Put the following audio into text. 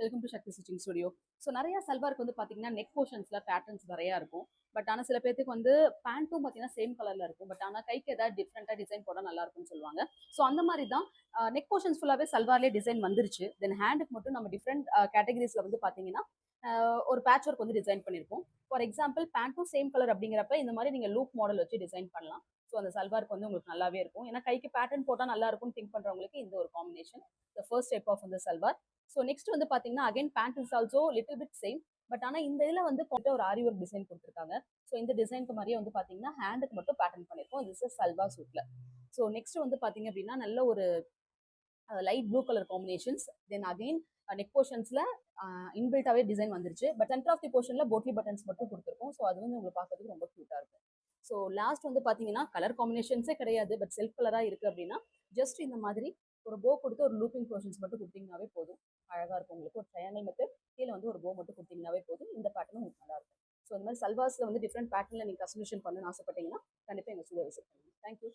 Welcome to Shakti stitching studio. So நிறைய சல்வாருக்கு வந்து பார்த்தீங்கன்னா நெக் போர்ஷன்ஸ்ல பேட்டர்ன்ஸ் நிறையா இருக்கும். பட் ஆனால் சில பேருக்கு வந்து பேண்ட்டும் பார்த்தீங்கன்னா சேம் கலர்ல இருக்கும். பட் ஆனால் கைக்கு ஏதாவது டிஃப்ரெண்டாக டிசைன் போட நல்லா இருக்கும்னு சொல்லுவாங்க. ஸோ அந்த மாதிரி தான் நெக் போர்ஷன்ஸ் ஃபுல்லாகவே சல்வார்லேயே டிசைன் வந்துருச்சு. தென் ஹேண்டுக்கு மட்டும் நம்ம டிஃப்ரெண்ட் கேட்டகரிஸ்ல வந்து பார்த்தீங்கன்னா ஒரு பேட்ச் ஒர்க் வந்து டிசைன் பண்ணியிருப்போம். ஃபார் எக்ஸாம்பிள் பேண்ட்டும் சேம் கலர் அப்படிங்கிறப்ப இந்த மாதிரி நீங்கள் லூப் மாடல் வச்சு டிசைன் பண்ணலாம். ஸோ அந்த சல்வாருக்கு வந்து உங்களுக்கு நல்லாவே இருக்கும். ஏன்னா கைக்கு பேட்டர்ன் போட்டால் நல்லா இருக்கும்னு திங்க் பண்ணுறவங்களுக்கு இந்த ஒரு combination the first type of இந்த சல்வார். ஸோ நெக்ஸ்ட் வந்து பார்த்தீங்கன்னா again pant is also little bit same. But ஆனால் இந்த இதில் வந்து கொஞ்சம் ஒரு ஆரி ஒர்க் டிசைன் கொடுத்துருக்காங்க. ஸோ இந்த டிசைனுக்கு மாதிரியே வந்து பார்த்தீங்கன்னா ஹேண்டுக்கு மட்டும் பேட்டர்ன் பண்ணியிருக்கோம். திஸ் இஸ் சல்வார் சூட்டில். ஸோ நெக்ஸ்ட் வந்து பார்த்தீங்க அப்படின்னா நல்ல ஒரு light blue colour combinations. Then again neck போர்ஷன்ஸ்ல இன்பில்ட்டாவே டிசைன் வந்துருச்சு. பட் சென்டர் ஆஃப் தி போர்ஷன்ல போட்லி பட்டன்ஸ் மட்டும் கொடுத்துருக்கோம். ஸோ அது வந்து உங்களுக்கு பார்க்கறதுக்கு ரொம்ப க்யூட்டா இருக்கும். ஸோ லாஸ்ட் வந்து பார்த்தீங்கன்னா கலர் காம்பினேஷன்ஸே கிடையாது. பட் செல்ஃப் கலராக இருக்குது அப்படின்னா ஜஸ்ட் இந்த மாதிரி ஒரு போ கொடுத்து ஒரு லூப்பிங் போர்ஷன்ஸ் மட்டும் கொடுத்தீங்கன்னாவே போதும். அழகாக இருக்கும் உங்களுக்கு. ஒரு ட்ரையாங்கல் மெத்தட் கீழே வந்து ஒரு போ மட்டும் கொடுத்தீங்கன்னாவே போதும். இந்த பேட்டர்னும் உங்களுக்கு நல்லா இருக்கும். ஸோ இந்த மாதிரி சல்வார்ஸில் வந்து டிஃப்ரெண்ட் பேட்டர்னில் நீங்கள் கஸ்டமைசேஷன் பண்ணணும்னு ஆசைப்பட்டீங்கன்னா கண்டிப்பாக எங்கள் ஸ்டுடியோ விசிட் பண்ணுங்க. தேங்க்யூ.